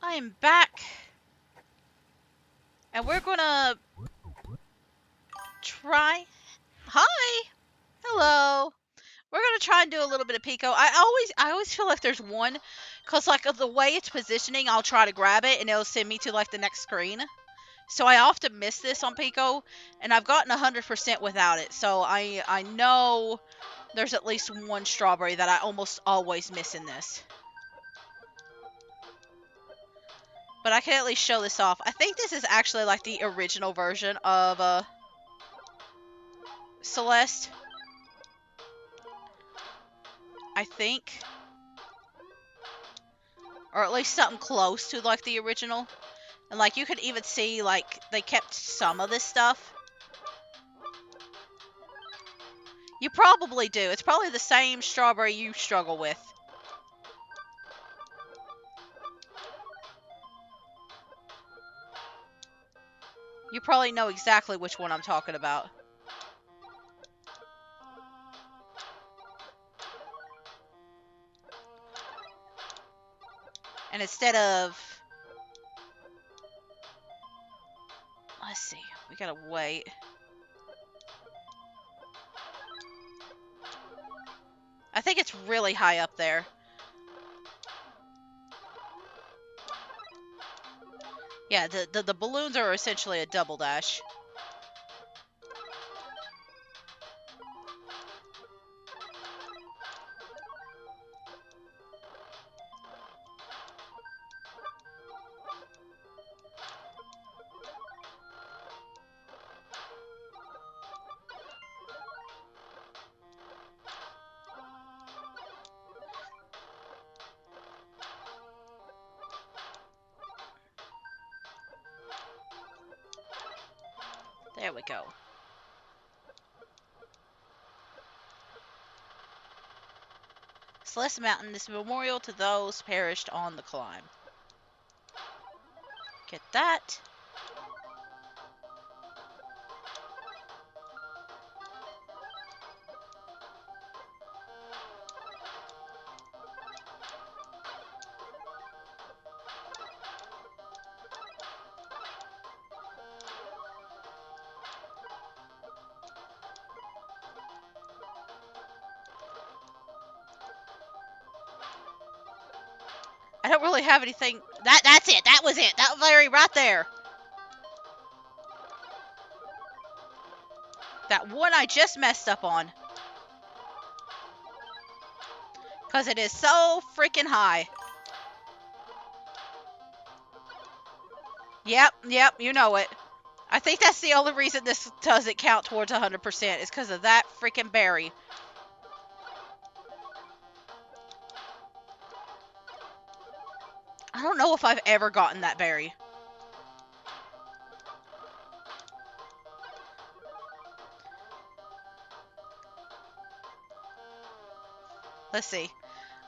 I'm back, and we're gonna try. Hi, hello. We're gonna try and do a little bit of PICO. I always feel like there's one, cause like of the way it's positioning, I'll try to grab it and it'll send me to like the next screen. So I often miss this on PICO, and I've gotten 100% without it. So I know there's at least one strawberry that I almost always miss in this. But I can at least show this off. I think this is actually like the original version of Celeste. I think. Or at least something close to like the original. And like you could even see like they kept some of this stuff. You probably do. It's probably the same strawberry you struggle with. You probably know exactly which one I'm talking about. And instead of... Let's see. We gotta wait. I think it's really high up there. Yeah, the balloons are essentially a double dash. There we go. Celeste Mountain is a memorial to those perished on the climb. Get that. I don't really have anything. That's it. That was it. That very right there. That one I just messed up on. Because it is so freaking high. Yep, you know it. I think that's the only reason this doesn't count towards 100% is because of that freaking berry. I don't know if I've ever gotten that berry. Let's see.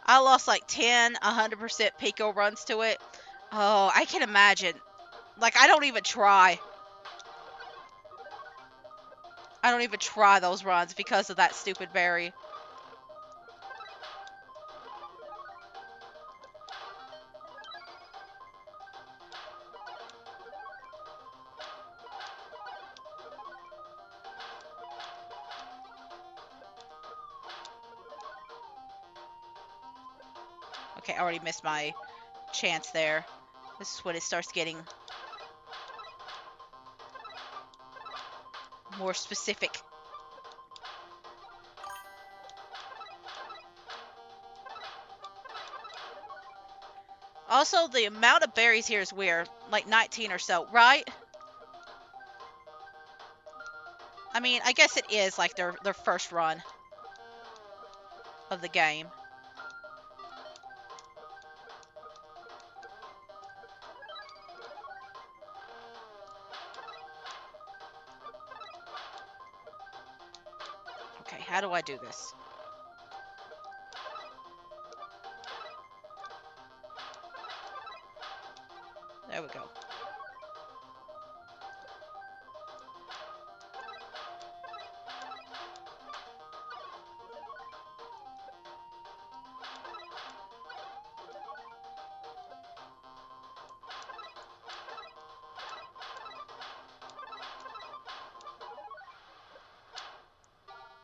I lost like 10, 100% PICO runs to it. Oh, I can imagine. Like, I don't even try. I don't even try those runs because of that stupid berry. Okay, I already missed my chance there. This is when it starts getting more specific. Also, the amount of berries here is weird. Like 19 or so, right? I mean, I guess it is like their first run of the game. Okay, how do I do this? There we go.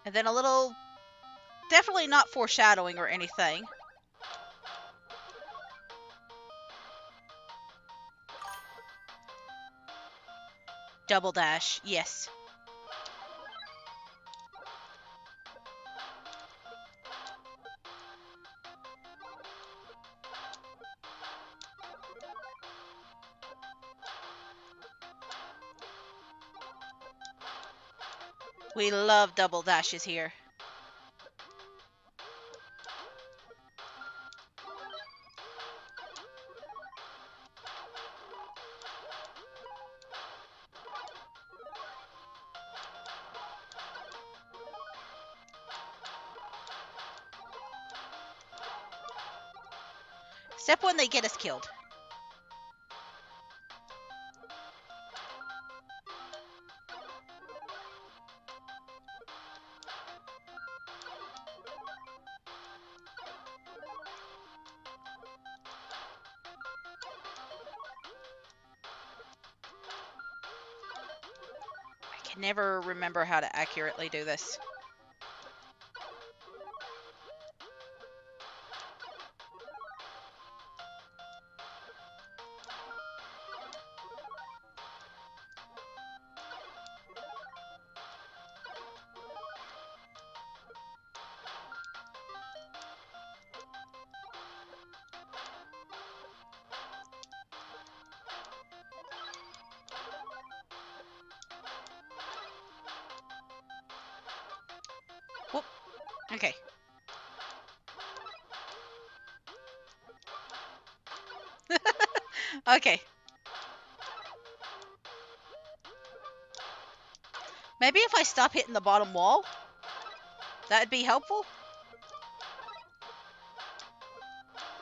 And then a little, definitely not foreshadowing or anything. Double dash, yes. We love double dashes here. Except when they get us killed. I can never remember how to accurately do this. Whoop. Okay. Okay. Maybe if I stop hitting the bottom wall, that would be helpful.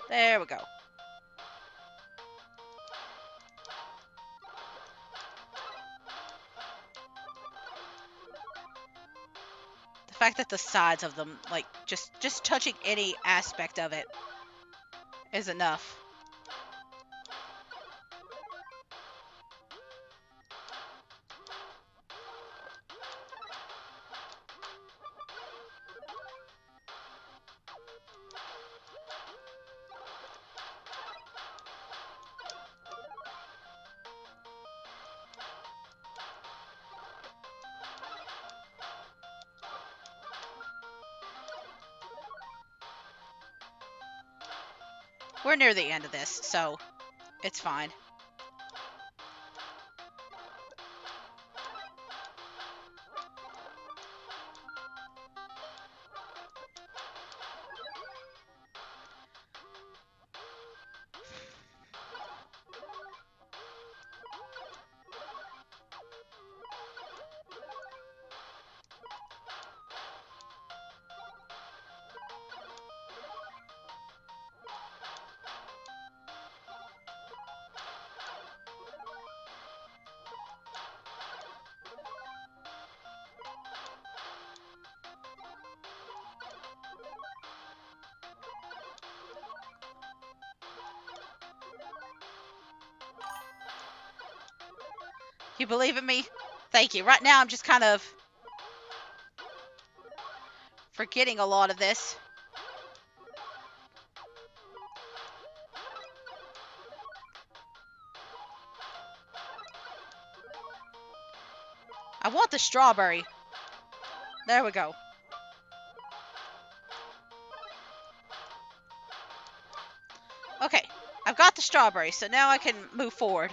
There we go. The fact that the sides of them, like, just touching any aspect of it is enough. We're near the end of this, so it's fine. You believe in me? Thank you. Right now, I'm just kind of forgetting a lot of this. I want the strawberry. There we go. Okay, I've got the strawberry, so now I can move forward.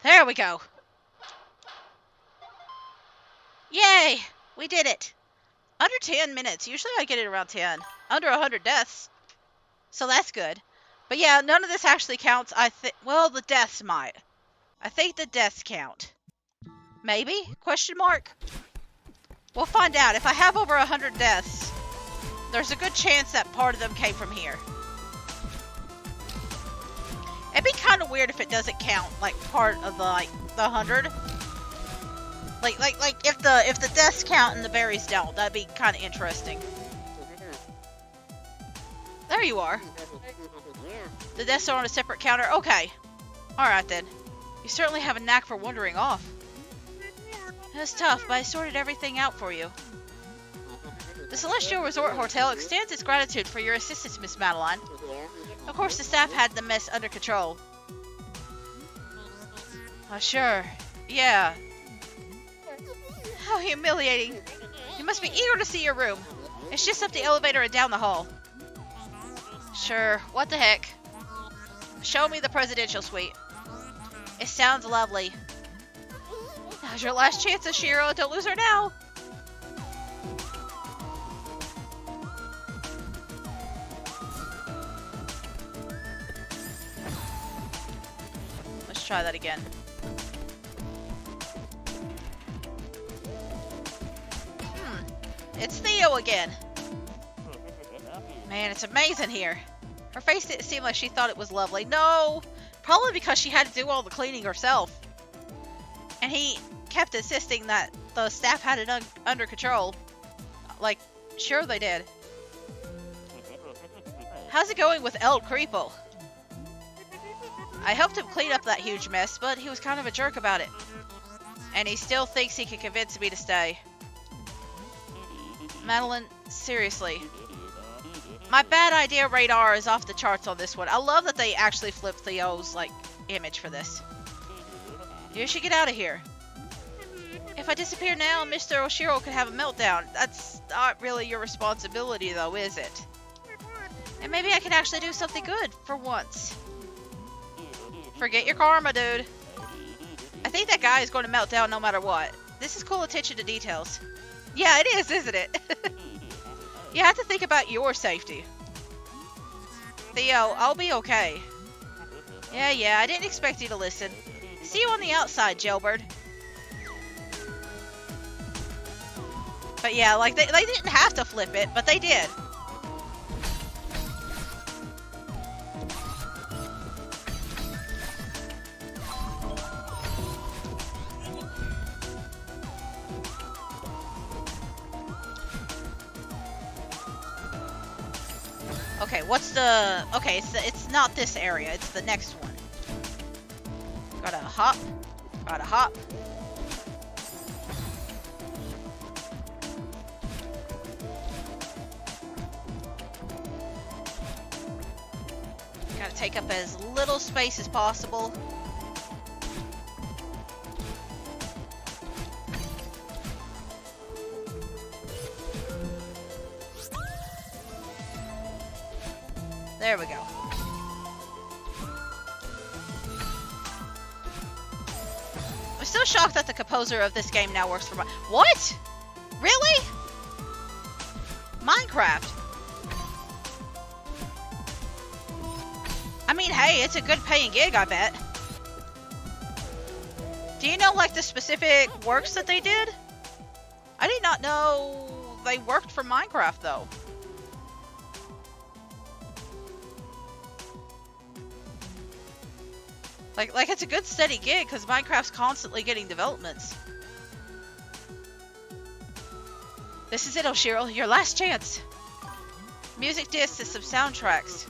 There we go. Yay! We did it. Under 10 minutes. Usually I get it around 10. Under 100 deaths. So that's good. But yeah, none of this actually counts. Well, the deaths might. I think the deaths count. Maybe? Question mark? We'll find out. If I have over 100 deaths, there's a good chance that part of them came from here. It'd be kind of weird if it doesn't count, like, part of the 100. Like if the deaths count and the berries don't, that'd be kind of interesting. There you are. The deaths are on a separate counter. Okay. Alright then. You certainly have a knack for wandering off. That's tough, but I sorted everything out for you. The Celestial Resort Hotel extends its gratitude for your assistance, Miss Madeline. Of course, the staff had the mess under control. Oh, sure. Yeah. How humiliating. You must be eager to see your room. It's just up the elevator and down the hall. Sure, what the heck. Show me the presidential suite. It sounds lovely. Now's your last chance, Ashiro. Don't lose her now. Let's try that again. It's Theo again. Man, it's amazing here. Her face didn't seem like she thought it was lovely. No! Probably because she had to do all the cleaning herself. And he kept insisting that the staff had it under control. Like, sure they did. How's it going with El Creepo? I helped him clean up that huge mess, but he was kind of a jerk about it. And he still thinks he can convince me to stay. Madeline, seriously. My bad idea radar is off the charts on this one. I love that they actually flipped Theo's, like, image for this. You should get out of here. If I disappear now, Mr. Oshiro could have a meltdown. That's not really your responsibility, though, is it? And maybe I can actually do something good, for once. Forget your karma, dude. I think that guy is going to melt down no matter what. This is cool attention to details. Yeah, it is, isn't it? You have to think about your safety. Theo, I'll be okay. Yeah, I didn't expect you to listen. See you on the outside, jailbird. But yeah, like, they didn't have to flip it, but they did. Okay, what's the... Okay, it's not this area. It's the next one. Gotta hop. Gotta hop. Gotta take up as little space as possible. There we go. I'm still shocked that the composer of this game now works for What? Really? Minecraft? I mean, hey, it's a good paying gig, I bet. Do you know, like, the specific works that they did? I did not know they worked for Minecraft, though. Like it's a good steady gig because Minecraft's constantly getting developments. This is it, Oshiro. Your last chance. Music discs and some soundtracks.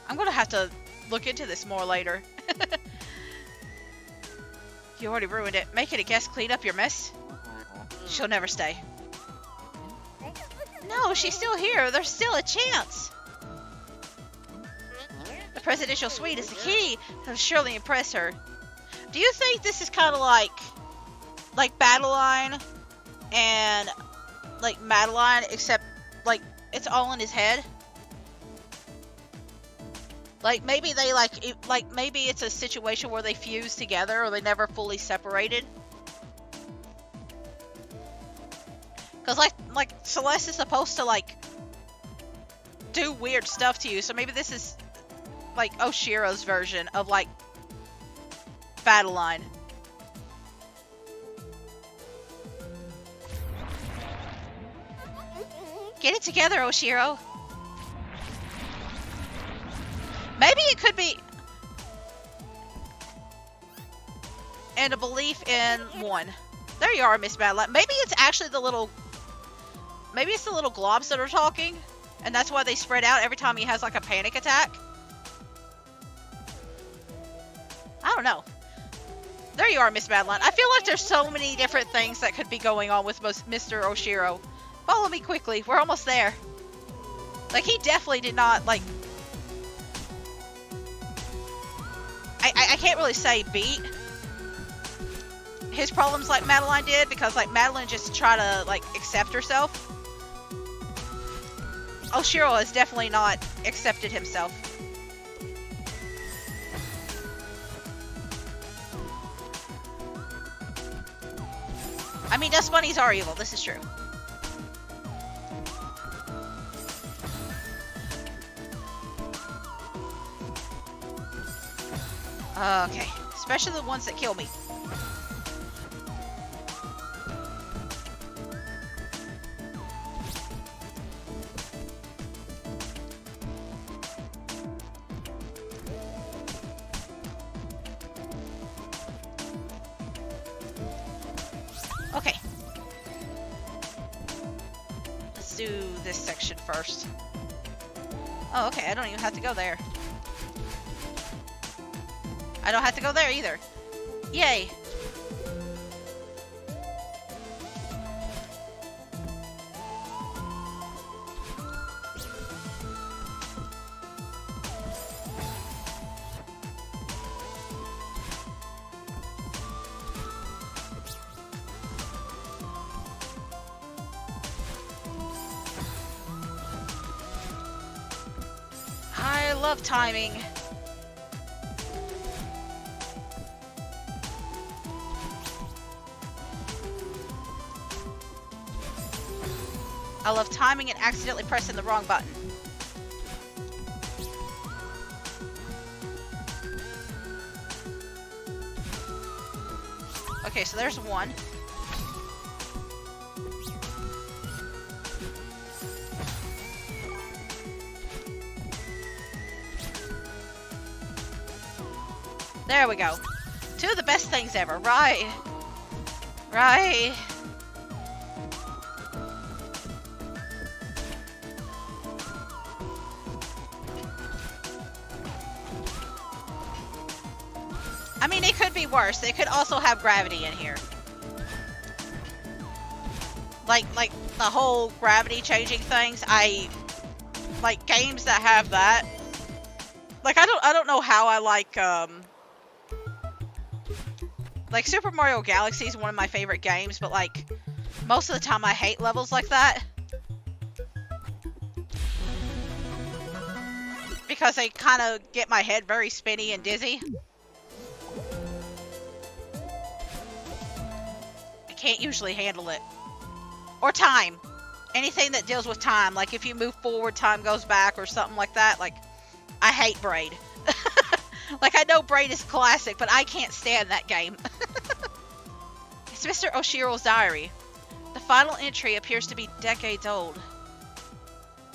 I'm gonna have to look into this more later. You already ruined it. Making a guest clean up your mess? She'll never stay. No, she's still here. There's still a chance. The presidential suite is the key that'll surely impress her. Do you think this is kind of like Battleline and like Madeline, except like it's all in his head? Like maybe they maybe it's a situation where they fuse together or they never fully separated. Cause like Celeste is supposed to like do weird stuff to you, so maybe this is like Oshiro's version of like Battleline. Get it together, Oshiro. Maybe it could be... And a belief in one. There you are, Miss Madeline. Maybe it's actually the little... Maybe it's the little globs that are talking. And that's why they spread out every time he has like a panic attack. I don't know. There you are, Miss Madeline. I feel like there's so many different things that could be going on with Mr. Oshiro. Follow me quickly. We're almost there. Like, he definitely did not, like... I can't really say beat his problems like Madeline did, because, like, Madeline just tried to, like, accept herself. Oshiro has definitely not accepted himself. I mean, dust bunnies are evil. This is true. Okay. Especially the ones that kill me. Okay. Let's do this section first. Oh, okay. I don't even have to go there. I don't have to go there either. Yay. I love timing. I love timing and accidentally pressing the wrong button. Okay, so there's one. There we go. Two of the best things ever. Right. Right. I mean, it could be worse. They could also have gravity in here. Like the whole gravity changing things. I like games that have that. Like, I don't know how I like Super Mario Galaxy is one of my favorite games, but like most of the time I hate levels like that. Because they kind of get my head very spinny and dizzy. I can't usually handle it. Or time. Anything that deals with time. Like if you move forward, time goes back or something like that. Like, I hate Braid. Like, I know Braid is classic, but I can't stand that game. It's Mr. Oshiro's diary. The final entry appears to be decades old.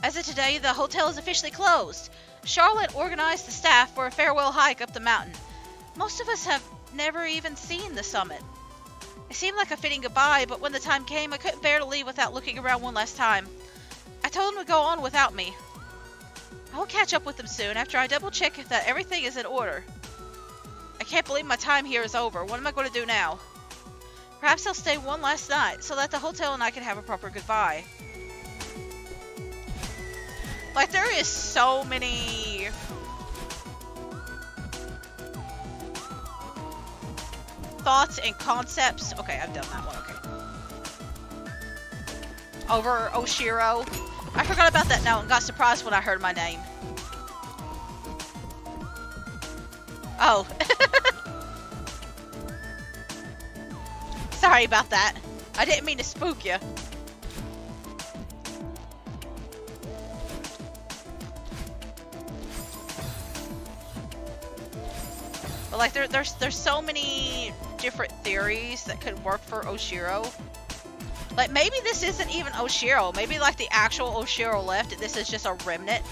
As of today, the hotel is officially closed. Charlotte organized the staff for a farewell hike up the mountain. Most of us have never even seen the summit. It seemed like a fitting goodbye, but when the time came, I couldn't bear to leave without looking around one last time. I told them to go on without me. I will catch up with them soon after I double-check that everything is in order. I can't believe my time here is over. What am I going to do now? Perhaps I'll stay one last night so that the hotel and I can have a proper goodbye. Like, there is so many... thoughts and concepts. Okay, I've done that one. Okay. Over Oshiro. I forgot about that note and got surprised when I heard my name. Oh. Sorry about that. I didn't mean to spook you. But like there's so many different theories that could work for Oshiro. Like, maybe this isn't even Oshiro. Maybe, like, the actual Oshiro left, and this is just a remnant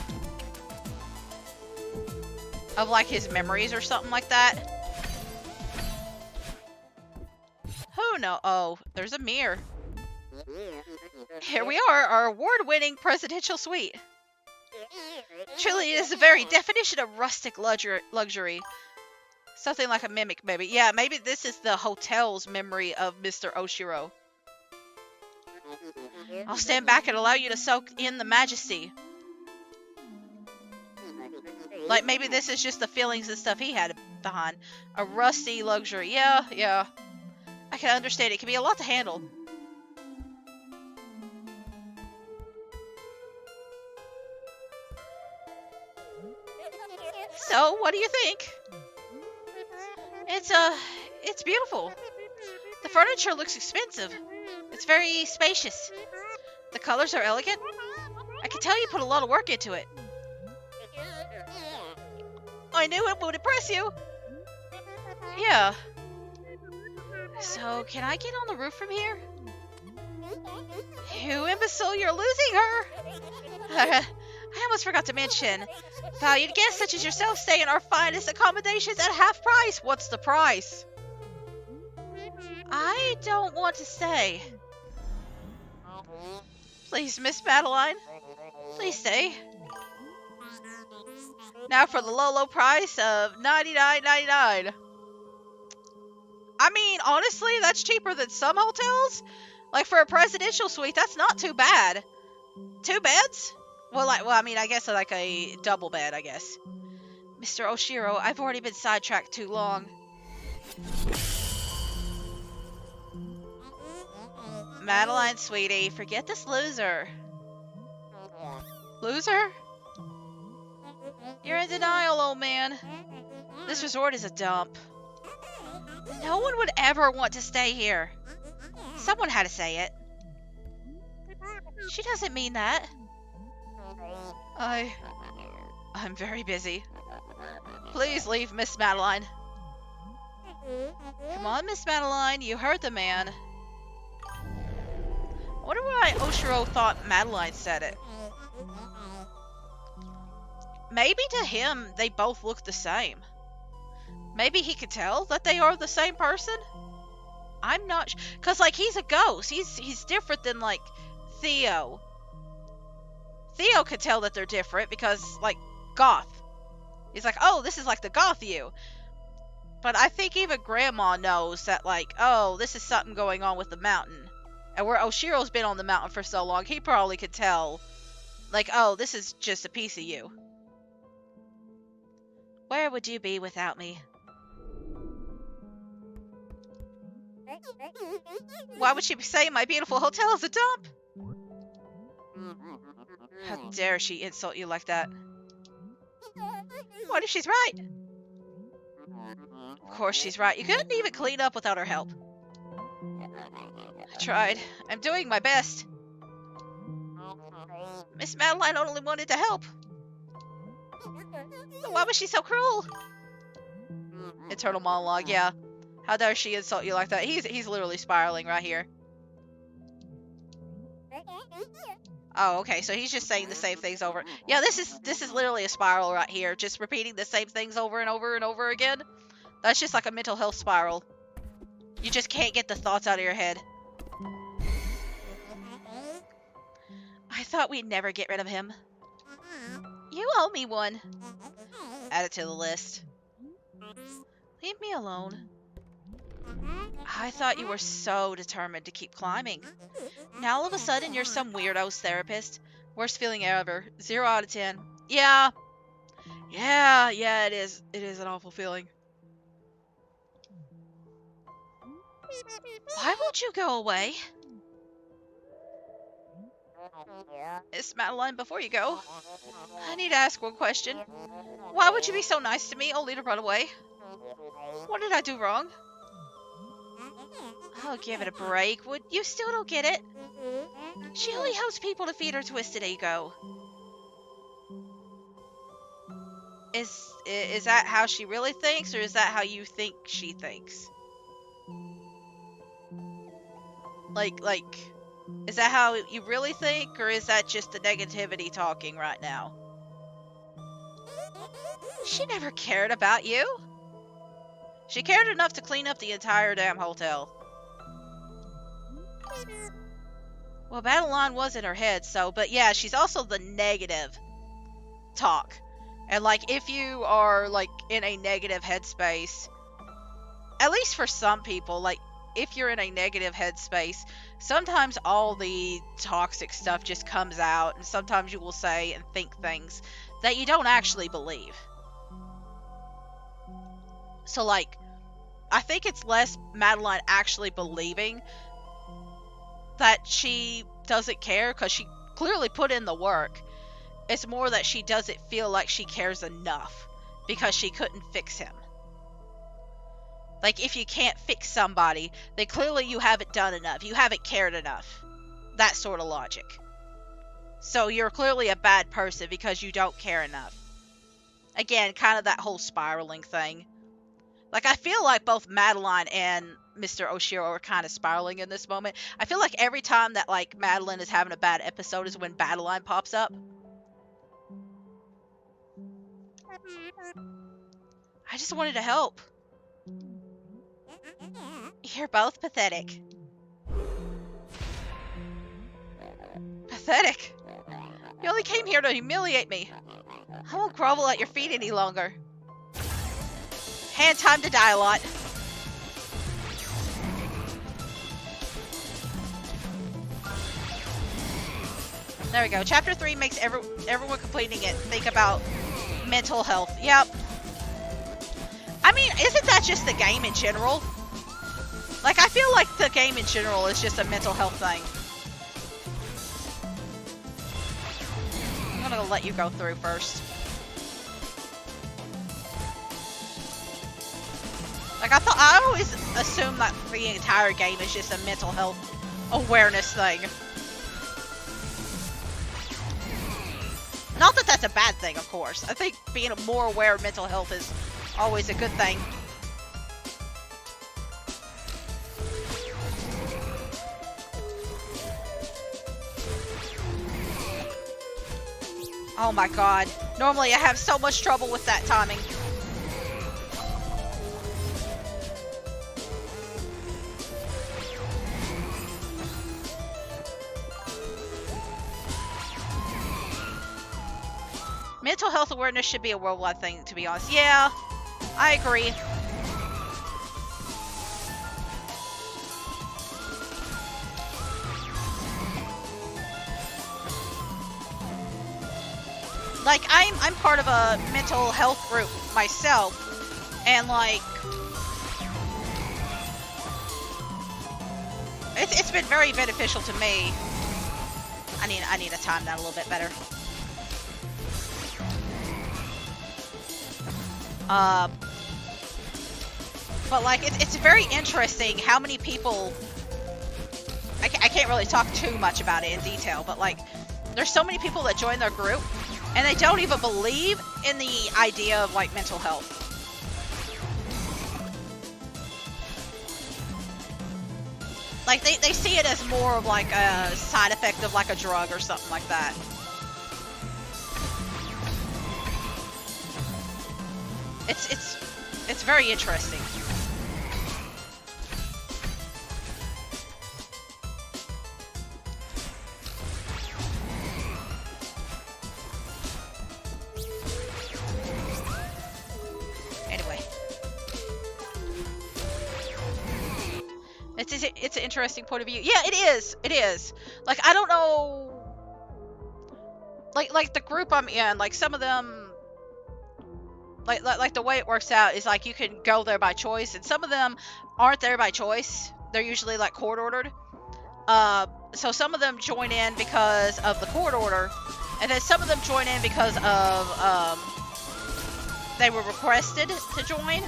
of, like, his memories or something like that. Who knows? Oh, there's a mirror. Here we are, our award-winning presidential suite. Truly, it is the very definition of rustic luxury. Something like a mimic, maybe. Yeah, maybe this is the hotel's memory of Mr. Oshiro. I'll stand back and allow you to soak in the majesty. Like, maybe this is just the feelings and stuff he had behind. A rusty luxury. Yeah. I can understand. It can be a lot to handle. So, what do you think? It's beautiful. The furniture looks expensive. It's very spacious. The colors are elegant. I can tell you put a lot of work into it. I knew it would impress you. Yeah. So, can I get on the roof from here? You imbecile, you're losing her! I almost forgot to mention. Valued guests such as yourself stay in our finest accommodations at half price. What's the price? I don't want to stay. Please, Miss Madeline. Please stay. Now for the low price of $99.99. I mean, honestly, that's cheaper than some hotels. Like, for a presidential suite, that's not too bad. 2 beds? Well, I mean, I guess like a double bed, I guess. Mr. Oshiro, I've already been sidetracked too long. Madeline, sweetie, forget this loser. Loser? You're in denial, old man. This resort is a dump. No one would ever want to stay here. Someone had to say it. She doesn't mean that. I'm very busy. Please leave, Miss Madeline. Come on, Miss Madeline, you heard the man. I wonder why Oshiro thought Madeline said it. Maybe to him, they both look the same. Maybe he could tell that they are the same person? I'm not because, like, he's a ghost. He's different than, like, Theo. Theo could tell that they're different because, like, goth. He's like, oh, this is like the goth you. But I think even Grandma knows that, like, oh, this is something going on with the mountain. And where Oshiro's been on the mountain for so long, he probably could tell, like, oh, this is just a piece of you. Where would you be without me? Why would she be saying my beautiful hotel is a dump? How dare she insult you like that? What if she's right? Of course she's right. You couldn't even clean up without her help. I tried. I'm doing my best. Miss Madeline only wanted to help. But why was she so cruel? Internal monologue, yeah. How dare she insult you like that? He's literally spiraling right here. Oh, okay, so he's just saying the same things over. Yeah, this is literally a spiral right here. Just repeating the same things over and over and over again. That's just like a mental health spiral. You just can't get the thoughts out of your head. I thought we'd never get rid of him. You owe me one. Add it to the list. Leave me alone. I thought you were so determined to keep climbing. Now all of a sudden you're some weirdo's therapist. Worst feeling ever. 0 out of 10. Yeah. Yeah, it is. It is an awful feeling. Why won't you go away? Miss Madeline, before you go, I need to ask one question. Why would you be so nice to me only to run away? What did I do wrong? Oh, give it a break. You still don't get it? She only helps people to feed her twisted ego. Is that how she really thinks, or is that how you think she thinks? Like, Is that how you really think, or is that just the negativity talking right now? She never cared about you. She cared enough to clean up the entire damn hotel. Well, Madeline was in her head, so, but yeah, she's also the negative talk. And, like, if you are, like, in a negative headspace, at least for some people, like, if you're in a negative headspace, sometimes all the toxic stuff just comes out, and sometimes you will say and think things that you don't actually believe. So, like, I think it's less Madeline actually believing that she doesn't care, because she clearly put in the work. It's more that she doesn't feel like she cares enough because she couldn't fix him. Like, if you can't fix somebody, then clearly you haven't done enough. You haven't cared enough. That sort of logic. So you're clearly a bad person because you don't care enough. Again, kind of that whole spiraling thing. Like, I feel like both Madeline and Mr. Oshiro are kind of spiraling in this moment. I feel like every time that, like, Madeline is having a bad episode is when Madeline pops up. I just wanted to help. You're both pathetic. Pathetic? You only came here to humiliate me. I won't grovel at your feet any longer. Hand time to die a lot. There we go. Chapter 3 makes everyone completing it think about mental health. Yep. I mean, isn't that just the game in general? Like, I feel like the game in general is just a mental health thing. I'm gonna let you go through first. Like, I always assume that the entire game is just a mental health awareness thing. Not that that's a bad thing, of course. I think being more aware of mental health is always a good thing. Oh my god. Normally I have so much trouble with that timing. Mental health awareness should be a worldwide thing, to be honest. Yeah, I agree. Like, I'm part of a mental health group myself, and like, it's been very beneficial to me. I need to time that a little bit better. But like, it's very interesting how many people, I can't really talk too much about it in detail, but like, there's so many people that join their group, and they don't even believe in the idea of like mental health. Like, they see it as more of like a side effect of like a drug or something like that. It's very interesting. Anyway. It's an interesting point of view. Yeah, it is. It is. Like, I don't know, like the group I'm in, like some of them, like the way it works out is like you can go there by choice, and some of them aren't there by choice. They're usually like court ordered. So some of them join in because of the court order, and then some of them join in because of they were requested to join.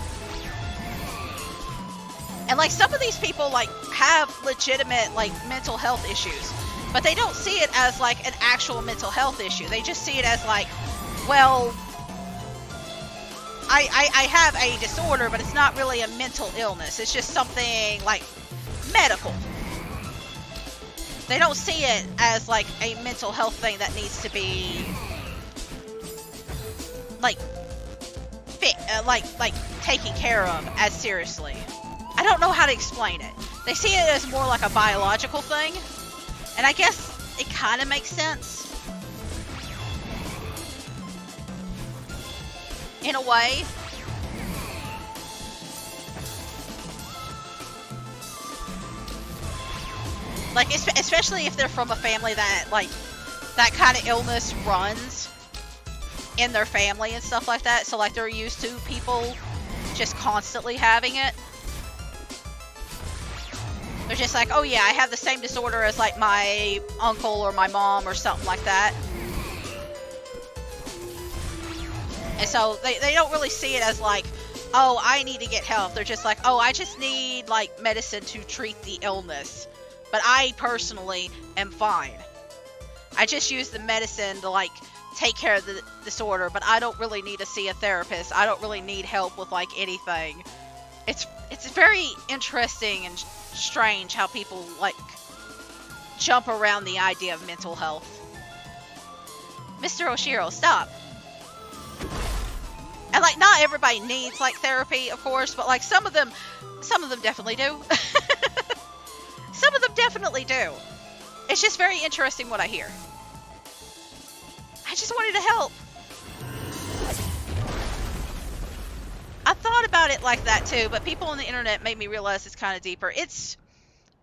And like, some of these people like have legitimate like mental health issues, but they don't see it as like an actual mental health issue. They just see it as like, well, I have a disorder, but it's not really a mental illness. It's just something like medical. they don't see it as like a mental health thing that needs to be like like taken care of as seriously. I don't know how to explain it. They see it as more like a biological thing, and I guess it kind of makes sense in a way. Like, especially if they're from a family that, like, that kind of illness runs in their family and stuff like that. So, like, they're used to people just constantly having it. They're just like, oh yeah, I have the same disorder as, like, my uncle or my mom or something like that. And so, they don't really see it as, like, oh, I need to get help. They're just like, oh, I just need, like, medicine to treat the illness. But I personally am fine. I just use the medicine to, like, take care of the disorder, but I don't really need to see a therapist. I don't really need help with, like, anything. It's very interesting and strange how people, like, jump around the idea of mental health. Mr. Oshiro, stop. And, like, not everybody needs, like, therapy, of course, but, like, some of them definitely do. Some of them definitely do. It's just very interesting what I hear. I just wanted to help. I thought about it like that too, but people on the internet made me realize it's kind of deeper.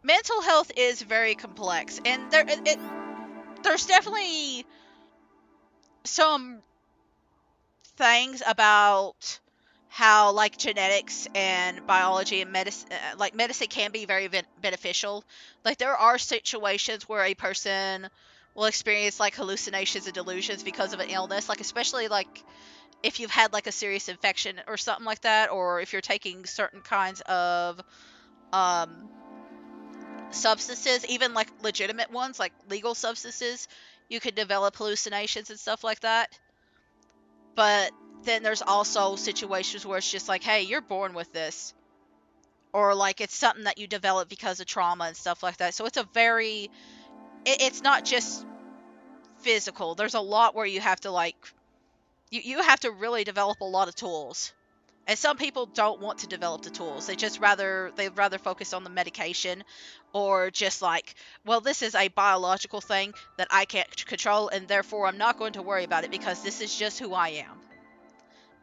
Mental health is very complex, and there's definitely some things about how, like, genetics and biology and medicine, medicine can be very beneficial. Like, there are situations where a person will experience, like, hallucinations and delusions because of an illness, like, especially, like, if you've had, like, a serious infection or something like that, or if you're taking certain kinds of substances, even, like, legitimate ones, like legal substances, you could develop hallucinations and stuff like that. But then there's also situations where it's just like, hey, you're born with this. Or, like, it's something that you develop because of trauma and stuff like that. So it's it's not just physical. There's a lot where you have to, like, you have to really develop a lot of tools. And some people don't want to develop the tools. They'd rather focus on the medication, or just like, well, this is a biological thing that I can't control, and therefore I'm not going to worry about it because this is just who I am.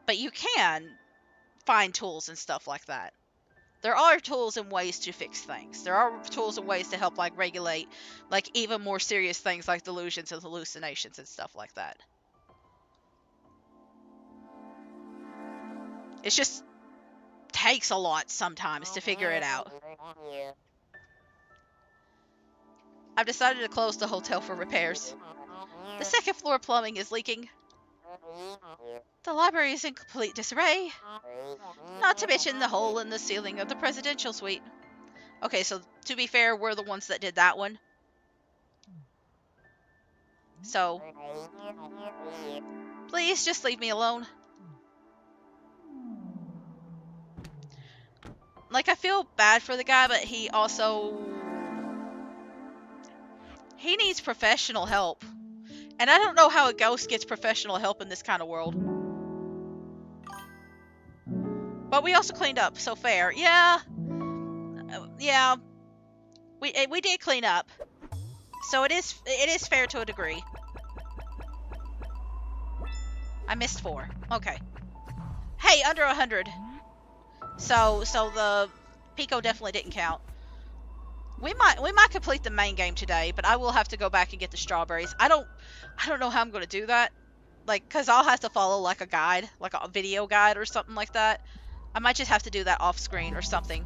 But you can find tools and stuff like that. There are tools and ways to fix things. There are tools and ways to help, like, regulate, like, even more serious things like delusions and hallucinations and stuff like that. It just takes a lot sometimes to figure it out. I've decided to close the hotel for repairs. The second floor plumbing is leaking. The library is in complete disarray. Not to mention the hole in the ceiling of the presidential suite. Okay, so to be fair, we're the ones that did that one. So, please just leave me alone. Like, I feel bad for the guy, but he needs professional help. And I don't know how a ghost gets professional help in this kind of world. But we also cleaned up, so fair. Yeah. Yeah. We did clean up. So it is fair to a degree. I missed 4. Okay. Hey, under 100. So the PICO definitely didn't count. We might complete the main game today, but I will have to go back and get the strawberries. I don't know how I'm going to do that. Like, cuz I'll have to follow, like, a guide, like a video guide or something like that. I might just have to do that off screen or something.